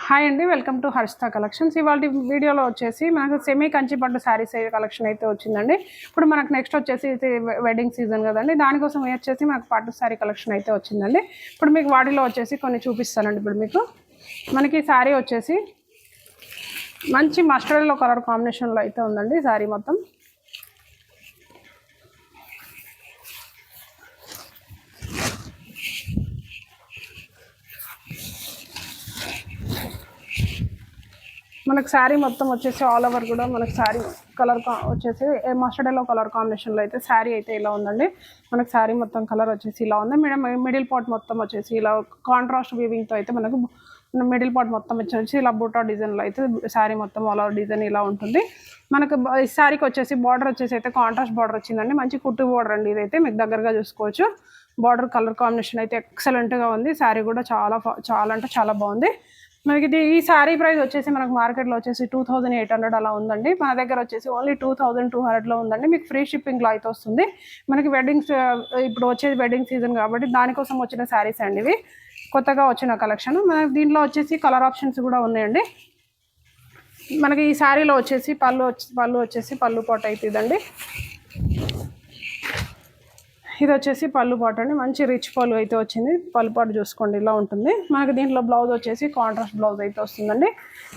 Hi అండి, welcome to Harshita collections. ఇవాళ వీడియోలో వచ్చేసి మనకు సెమీ కంచి పట్టు శారీస్ కలెక్షన్ అయితే వచ్చిందండి. ఇప్పుడు మనకు నెక్స్ట్ వచ్చేసి వెడ్డింగ్ సీజన్ కదండి, దానికోసం వచ్చేసి మనకు పట్టు శారీ కలెక్షన్ అయితే వచ్చిందండి. ఇప్పుడు మీకు వాటిలో వచ్చేసి కొన్ని చూపిస్తానండి. ఇప్పుడు మీకు మనకి శారీ వచ్చేసి మంచి మస్టర్డ్లో కలర్ కాంబినేషన్లో అయితే ఉందండి. శారీ మొత్తం మనకు శారీ మొత్తం వచ్చేసి ఆల్ ఓవర్ కూడా మనకు శారీ కలర్ వచ్చేసి మస్టర్డ్ ఎల్లో కలర్ కాంబినేషన్లో అయితే శారీ అయితే ఇలా ఉందండి. మనకు శారీ మొత్తం కలర్ వచ్చేసి ఇలా ఉంది. మిడిల్ పార్ట్ మొత్తం వచ్చేసి ఇలా కాంట్రాస్ట్ వీవింగ్తో అయితే మనకు మిడిల్ పార్ట్ మొత్తం వచ్చేసి ఇలా బూటా డిజైన్లో అయితే శారీ మొత్తం ఆల్ ఓవర్ డిజైన్ ఇలా ఉంటుంది. మనకు ఈ శారీకి వచ్చేసి బార్డర్ వచ్చేసి అయితే కాంట్రాస్ట్ బార్డర్ వచ్చిందండి. మంచి కుట్టు బార్డర్ అండి. ఇదైతే మీకు దగ్గరగా చూసుకోవచ్చు. బార్డర్ కలర్ కాంబినేషన్ అయితే ఎక్సలెంట్గా ఉంది. శారీ కూడా చాలా అంటే చాలా బాగుంది. మనకి ఈ శారీ ప్రైస్ వచ్చేసి మనకు మార్కెట్లో వచ్చేసి 2800 అలా ఉందండి. మన దగ్గర వచ్చేసి ఓన్లీ 2200లో ఉందండి. మీకు ఫ్రీ షిప్పింగ్లో అయితే వస్తుంది. మనకి ఇప్పుడు వచ్చేది వెడ్డింగ్ సీజన్ కాబట్టి దానికోసం వచ్చిన శారీస్ అండి ఇవి, కొత్తగా వచ్చిన కలెక్షన్. మనకి దీంట్లో వచ్చేసి కలర్ ఆప్షన్స్ కూడా ఉన్నాయండి. మనకి ఈ శారీలో వచ్చేసి పళ్ళు పాట అవుతుందండి. ఇది వచ్చేసి పళ్ళు పాటు అండి. మంచి రిచ్ పళ్ళు అయితే వచ్చింది. పళ్ళు పాటు చూసుకోండి ఇలా ఉంటుంది. మనకి దీంట్లో బ్లౌజ్ వచ్చేసి కాంట్రాస్ట్ బ్లౌజ్ అయితే వస్తుందండి.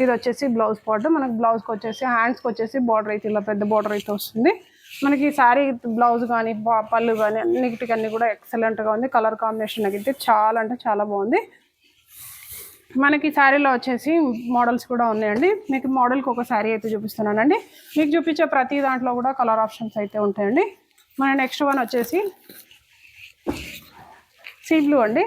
ఇది వచ్చేసి బ్లౌజ్ పాటు. మనకి బ్లౌజ్కి వచ్చేసి హ్యాండ్స్కి వచ్చేసి బార్డర్ అయితే ఇలా పెద్ద బార్డర్ అయితే వస్తుంది. మనకి శారీ బ్లౌజ్ కానీ పళ్ళు కానీ అన్నిటికన్నీ కూడా ఎక్సలెంట్గా ఉంది. కలర్ కాంబినేషన్ అయితే చాలా అంటే చాలా బాగుంది. మనకి శారీలో వచ్చేసి మోడల్స్ కూడా ఉన్నాయండి. మీకు మోడల్కి ఒక శారీ అయితే చూపిస్తున్నానండి. మీకు చూపించే ప్రతి దాంట్లో కూడా కలర్ ఆప్షన్స్ అయితే ఉంటాయండి. మన నెక్స్ట్ వన్ వచ్చేసి సీ బ్లూ అండి.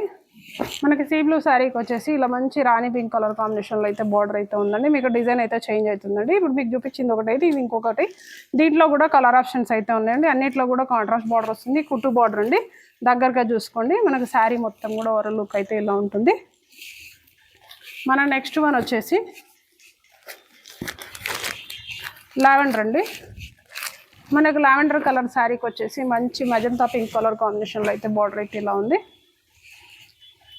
మనకి సీ బ్లూ శారీకి వచ్చేసి ఇలా మంచి రాణి పింక్ కలర్ కాంబినేషన్లో అయితే బార్డర్ అయితే ఉందండి. మీకు డిజైన్ అయితే చేంజ్ అవుతుందండి. ఇప్పుడు మీకు చూపించింది ఒకటైతే ఇది ఇంకొకటి. దీంట్లో కూడా కలర్ ఆప్షన్స్ అయితే ఉన్నాయండి. అన్నిట్లో కూడా కాంట్రాస్ట్ బార్డర్ వస్తుంది. కుట్టు బార్డర్ అండి. దగ్గరగా చూసుకోండి. మనకు శారీ మొత్తం కూడా ఓవరాల్ లుక్ అయితే ఇలా ఉంటుంది. మన నెక్స్ట్ వన్ వచ్చేసి లావెండర్ అండి. మనకు లావెండర్ కలర్ శారీకి వచ్చేసి మంచి మజంతా పింక్ కలర్ కాంబినేషన్లో అయితే బార్డర్ అయితే ఇలా ఉంది.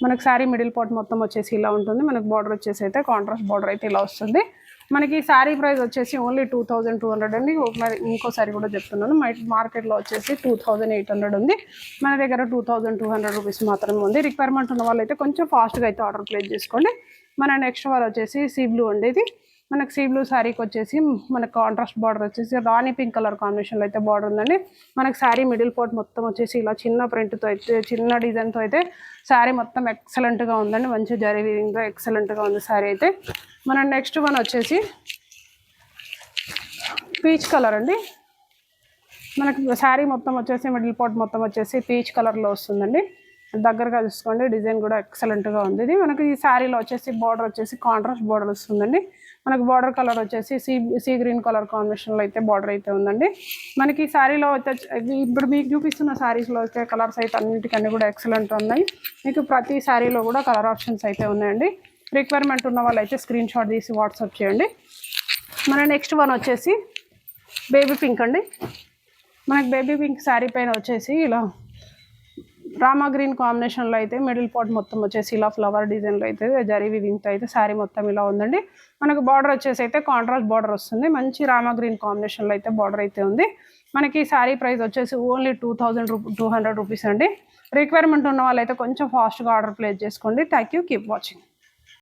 మనకు శారీ మిడిల్ పార్ట్ మొత్తం వచ్చేసి ఇలా ఉంటుంది. మనకు బార్డర్ వచ్చేసి అయితే కాంట్రాస్ట్ బార్డర్ అయితే ఇలా వస్తుంది. మనకి శారీ ప్రైస్ వచ్చేసి ఓన్లీ 2200 అండి. మరి ఇంకోసారి కూడా చెప్తున్నాను, మార్కెట్లో వచ్చేసి 2800 ఉంది. మన దగ్గర 2200 రూపీస్ మాత్రమే ఉంది. రిక్వైర్మెంట్ ఉన్న వాళ్ళు అయితే కొంచెం ఫాస్ట్గా అయితే ఆర్డర్ ప్లేస్ చేసుకోండి. మన నెక్స్ట్ వాళ్ళు వచ్చేసి సీ బ్లూ అండి. ఇది మనకు సీ బ్లూ శారీకి వచ్చేసి మనకు కాంట్రాస్ట్ బార్డర్ వచ్చేసి రాణి పింక్ కలర్ కాంబినేషన్లో అయితే బార్డర్ ఉందండి. మనకు శారీ మిడిల్ పార్ట్ మొత్తం వచ్చేసి ఇలా చిన్న ప్రింట్తో అయితే చిన్న డిజైన్తో అయితే శారీ మొత్తం ఎక్సలెంట్గా ఉందండి. మంచి జరీ వీవింగ్తో ఎక్సలెంట్గా ఉంది శారీ అయితే. మన నెక్స్ట్ వన్ వచ్చేసి పీచ్ కలర్ అండి. మనకి శారీ మొత్తం వచ్చేసి మిడిల్ పార్ట్ మొత్తం వచ్చేసి పీచ్ కలర్లో వస్తుందండి. దగ్గరగా చూసుకోండి. డిజైన్ కూడా ఎక్సలెంట్గా ఉంది. ఇది మనకి ఈ శారీలో వచ్చేసి బార్డర్ వచ్చేసి కాంట్రాస్ట్ బార్డర్ వస్తుందండి. మనకు బార్డర్ కలర్ వచ్చేసి సీ గ్రీన్ కలర్ కాంబినేషన్లో అయితే బార్డర్ అయితే ఉందండి. మనకి ఈ శారీలో అయితే ఇప్పుడు మీకు చూపిస్తున్న శారీస్లో అయితే కలర్స్ అయితే అన్నింటికన్నీ కూడా ఎక్సలెంట్ ఉన్నాయి. మీకు ప్రతి శారీలో కూడా కలర్ ఆప్షన్స్ అయితే ఉన్నాయండి. రిక్వైర్మెంట్ ఉన్న వాళ్ళు అయితే స్క్రీన్ షాట్ తీసి వాట్సాప్ చేయండి. మన నెక్స్ట్ వన్ వచ్చేసి బేబీ పింక్ అండి. మనకి బేబీ పింక్ శారీ పైన వచ్చేసి ఇలా రామా గ్రీన్ కాంబినేషన్లో అయితే మిడిల్ పార్ట్ మొత్తం వచ్చేసి ఇలా ఫ్లవర్ డిజైన్లో అయితే జరీ వీవింగ్తో అయితే శారీ మొత్తం ఇలా ఉందండి. మనకు బార్డర్ వచ్చేసి అయితే కాంట్రాస్ట్ బార్డర్ వస్తుంది. మంచి రామా గ్రీన్ కాంబినేషన్లో అయితే బార్డర్ అయితే ఉంది. మనకి శారీ ప్రైస్ వచ్చేసి ఓన్లీ 2200 రూపీస్ అండి. రిక్వైర్మెంట్ ఉన్న వాళ్ళైతే కొంచెం ఫాస్ట్గా ఆర్డర్ ప్లేస్ చేసుకోండి. Thank you. Keep watching.